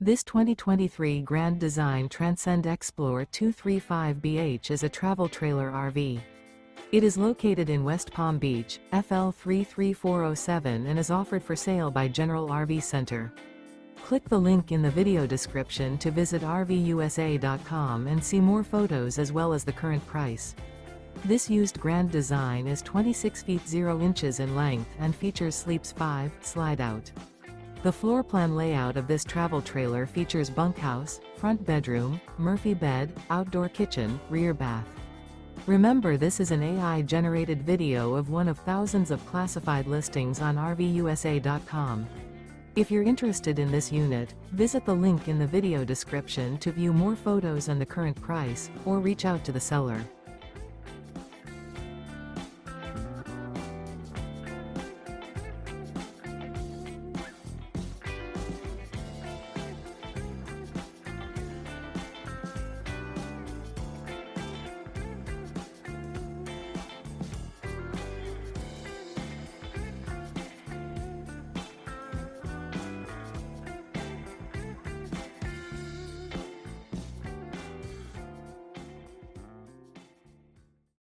This 2023 Grand Design Transcend Xplor 235BH is a travel trailer RV. It is located in West Palm Beach, FL 33407 and is offered for sale by General RV Center. Click the link in the video description to visit RVUSA.com and see more photos as well as the current price. This used Grand Design is 26 feet 0 inches in length and features Sleeps 5 Slideout. The floor plan layout of this travel trailer features bunkhouse, front bedroom, Murphy bed, outdoor kitchen, rear bath. Remember, this is an AI-generated video of one of thousands of classified listings on RVUSA.com. If you're interested in this unit, visit the link in the video description to view more photos and the current price, or reach out to the seller.